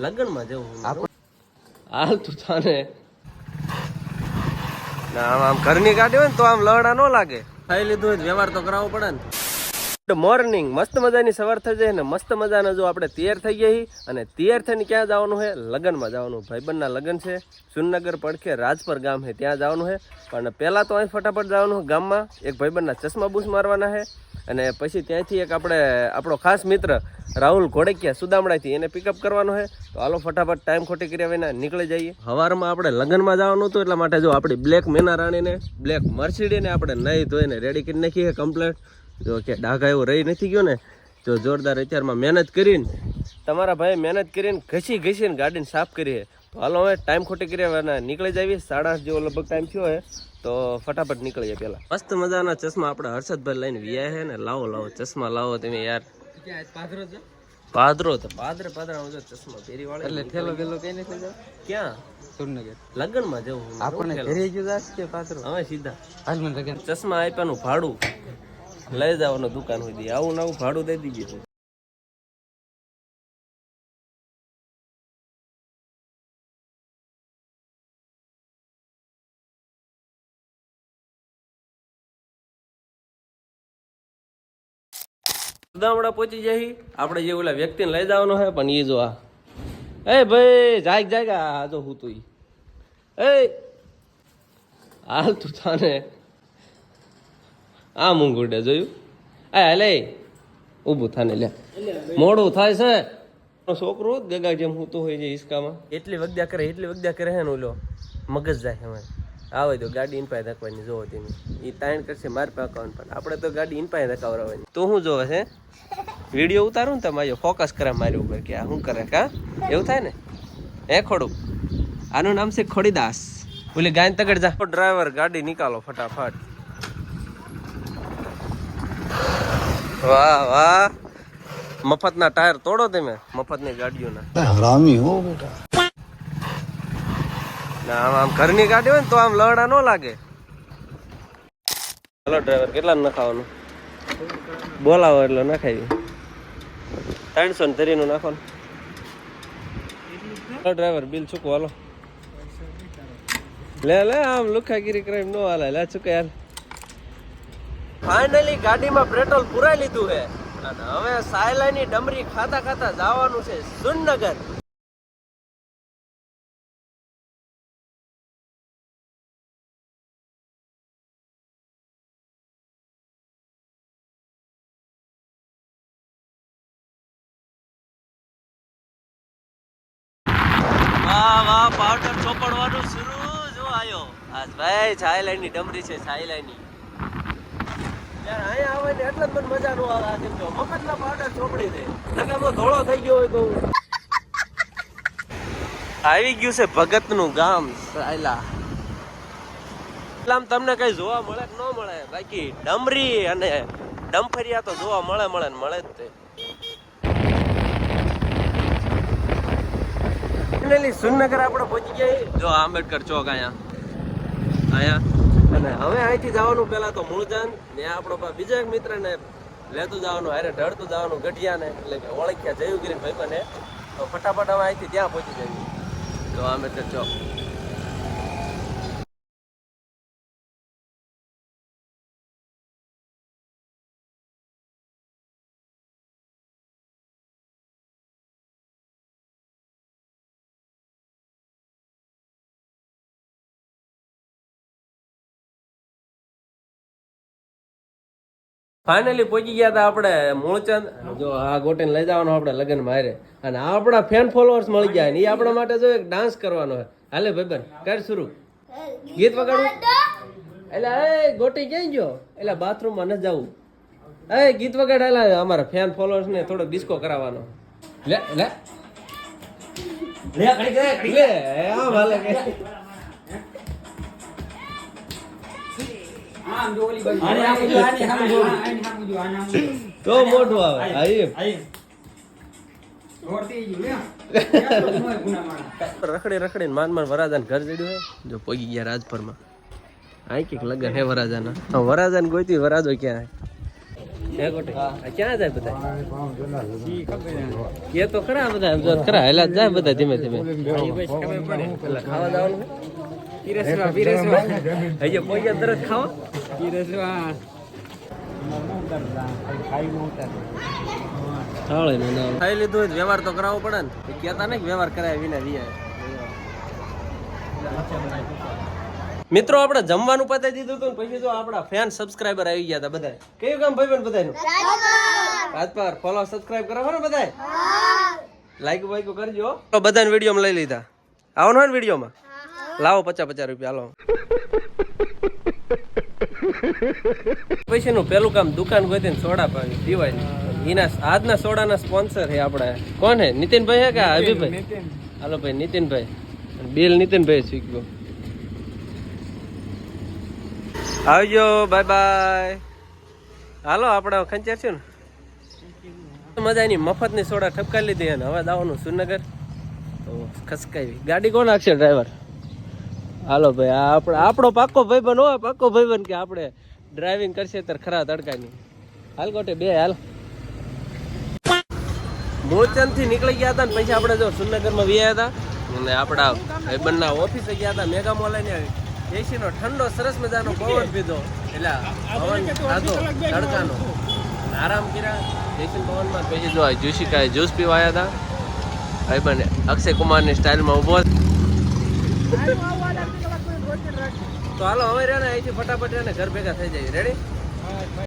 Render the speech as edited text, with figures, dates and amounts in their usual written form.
લગ્નમાં જવું હાલ તું થાને આમ ઘરની ગાડી હોય ને તો આમ લહડા ન લાગે. ખાઈ લીધું હોય વ્યવહાર તો કરાવવો પડે ને. Good morning. મસ્ત મજાની સવાર થઈ જાય ને મસ્ત મજાના જો આપણે તૈયાર થઈ ગયા અને તૈયાર થઈને ક્યાં જવાનું છે? લગ્નમાં જવાનું. ભાઈબંધના લગ્ન છે સુનનગર પડખે રાજપર ગામ છે, ત્યાં જવાનું છે. પણ પહેલાં તો અહીં ફટાફટ જવાનું છે ગામમાં. એક ભાઈબંધના ચશ્મા બૂસ મારવાના છે અને પછી ત્યાંથી એક આપણો ખાસ મિત્ર રાહુલ ઘોડકિયા સુદામડાથી એને પિકઅપ કરવાનો છે. તો હાલો ફટાફટ ટાઈમ ખોટી કર્યા વિના નીકળી જઈએ. સવારમાં આપણે લગ્નમાં જવાનું હતું એટલા માટે જો આપણી બ્લેક મેના રાણીને બ્લેક મર્સિડીને આપણે નહીં ધોઈને રેડી કરી નાખી છે કમ્પ્લેટ. જો કે ડાઘા એવું રહી નથી ગયો ને, જો જોરદાર અત્યારમાં મહેનત કરીને તમારા ભાઈ મહેનત કરીને ઘસીને ગાડીને સાફ કરી છે. તો હાલો હવે ટાઈમ ખોટી કર્યા વિના નીકળી જઈએ. 8:30 જેવો લગભગ ટાઈમ થયો છે તો ફટાફટ નીકળીએ. પેલા મસ્ત મજાના ચશ્મા આપણે હર્ષદભાઈ લઈને વ્યા છે ને. લાવો ચશ્મા લાવો તમે યાર. પાદરો તો પાદરે ચશ્મા પહેરી વાળે એટલે થેલો વેલો કઈ નથી જાવ. ક્યાં? સુરનગર લગ્નમાં જવું. આપણને ઘરે જ જાસ કે પાદરો? હવે સીધા હાલ મને લગન ચશ્મા આપ્યાનું ભાડું લઈ જવાનું દુકાન સુધી. આવું નવું ભાડું દઈ દીધું. સુદામડા પહોંચી જાય આપણે. જે ઓલા વ્યક્તિને લઈ જવાનો છે પણ એ જો આ એ ભાઈ જાગ આ જો હું તું એ હાલ તું થાને આ મૂંગુડે જોયું? હાલે ઊભું થાને લે, મોડું થાય છે. છોકરો ગગા જેમ હું તો હોય છે હિસકામાં એટલી વગ્યા કરે હે ને ઓલો મગજ જાય અમારે. આવે તો ગાડી ઇન પાસે ધકવાની જોવો તમે. એ તાણ કરશે માર પાકવાનું પણ આપણે તો ગાડી ઇન પાસે ધકાવરાવાની. તો શું જોવે છે? વિડીયો ઉતારું ને તમારે ફોકસ કરે મારી ઉપર કે આ શું કરે કા એવું થાય ને. હે ખોડું આનું નામ છે ખોડીદાસ. ઓલી ગાય તગડ જા. ડ્રાઈવર ગાડી નીકાળો ફટાફટ. વાહ મફતના ટાયર તોડો તમે મફતની ગાડીઓના. હરામી હો બેટા. આમ ઘરની ગાડી હોય ને તો આમ લહડા ન લાગે. હલો ડ્રાઈવર કેટલા નખાવાનું? બોલાવો એટલે નખાવી. 330 નું નાખો. ડ્રાઈવર બિલ ચૂકવો હાલો. લે આમ લુખાગીરી ક્રાઇમ નો હાલે. લે ચૂકે યાર. ફાઇનલી ગાડીમાં પેટ્રોલ પુરાઈ લીધું છે અને હવે સાયલાની ડમરી ખાતા જવાનું છે સુનનગર. વાહ પાવડર ચોપડવાનું શરૂ જો આયો. આજ ભાઈ સાયલાની ડમરી છે સાયલાની. યાર અહીંયા આવે ને એટલે જ મને મજા નો આવે. આ જો મફતના પાવડર ચોપડી દે નકામો ધોળો થઈ ગયો હોય તો. આવી ગયું છે ભગતનું ગામ સાયલા. આમ તમને કઈ જોવા મળે કે ન મળે, બાકી ડમરી અને ડમફરિયા તો જોવા મળે જ તે. સુનનગર આપણે પહોંચી ગયા. જો આંબેડકર ચોક અહીંયા અને હવે અહીંથી જવાનું પેલા તો મૂળજાન ને આપણો બીજો એક મિત્ર ને લેતું જવાનું, હારે ઢળતું જવાનું ગઢિયા ને, એટલે કે ઓળખ્યા જયું ગીરી ભાઈ બને. તો ફટાફટ હવે અહીંથી ત્યાં પહોંચી જઈએ. જો આંબેડકર ચોક. ફાઇનલી પહોંચી ગયા હતા આપણે મૂળચંદ. જો આ ગોટીને લઈ જવાનો આપણે લગ્ન મારે અને આપણા ફેન ફોલોઅર્સ મળી ગયા ને એ આપણા માટે જો એક ડાન્સ કરવાનો છે. હાલે ભાઈબંધ કર શરૂ. ગીત વગાડવું એટલે એ ગોટી ક્યાં ગયો? એટલે બાથરૂમમાં ન જવું. એ ગીત વગાડ. એટલે અમારા ફેન ફોલોઅર્સ ને થોડો ડિસ્કો કરાવવાનો. લે લે લે આમ હાલે કે તો મોટું આવે. રખડી માન વરાજાને ઘર જડ્યું હે. જો પગી ગયા રાજપરમાં. આ કઈક લગન હે વરાજાના. વરાજાને ગોતી વરાજો ક્યાં હે? હે ગોટી ક્યાં જાય બધા એ તો ખરા બધા એમ જો ખરા હેલા જાય બધા ધીમે ધીમે એટલે ખાવા જવાનું હજી કોઈ તરત ખાવા ખાઈ લીધું વ્યવહાર તો કરાવવો પડે ને કેતા ને વ્યવહાર કરાય વિના વિયા મિત્રો આપણે જમવાનું પતાવી દીધું હતું પછી તો આપણા ફેન સબસ્ક્રાઇબર આવી ગયા હતા બધા કયું કામ ભાઈ બધાનું રાજપાર ફોલો સબસ્ક્રાઇબ કરાવો ને બધા લાઈક વાઈક કરજો તો બધાને વિડીયોમાં લઈ લીધા આવવાનું હોય ને વિડીયોમાં લાવો 50 રૂપિયા હાલો પૈસાનું પેલું કામ દુકાન ગોતીને સોડા પાવી પીવાય એના આજના સોડાના સ્પોન્સર છે આપણે કોણ હે નીતિનભાઈ હે કે અભિભાઈ હાલો ભાઈ નીતિનભાઈ બિલ નીતિનભાઈ શીખ્યો આવજો બાય બાય હાલો આપણે ખંચેર છે ને મજાની મફતની સોડા ઠપકારી લીધી અને હવે દાવાનું સુરનગર તો ખસકાવી ગાડી કોણ નાખશે ડ્રાઈવર હાલો ભાઈ આપણો પાક્કો ભાઈબંધ હોય પાક્કો ભાઈબંધ કે આપણે ડ્રાઇવિંગ કરશે ત્યારે ખરા તડકાની હાલ ગોટે બે હાલ મોચન થી નીકળી ગયા હતા ને પછી આપણે જો સુરનગરમાં વ્યા હતા અને આપણા ભાઈબંધના ઓફિસે ગયા હતા મેગા મોલ ને એસી નો ઠંડો સરસ મજાનો પવન પીધો એટલે પવન ખાધો તડકાનો આરામ કર્યા એસી પવનમાં પછી જો જ્યુસિકાએ જ્યુસ પીવા આવ્યા હતા ભાઈબંધ અક્ષય કુમારની સ્ટાઇલમાં ઉભો તો હાલો હવે રે ને અહીંથી ફટાફટ ઘર ભેગા થઈ જાય રેડી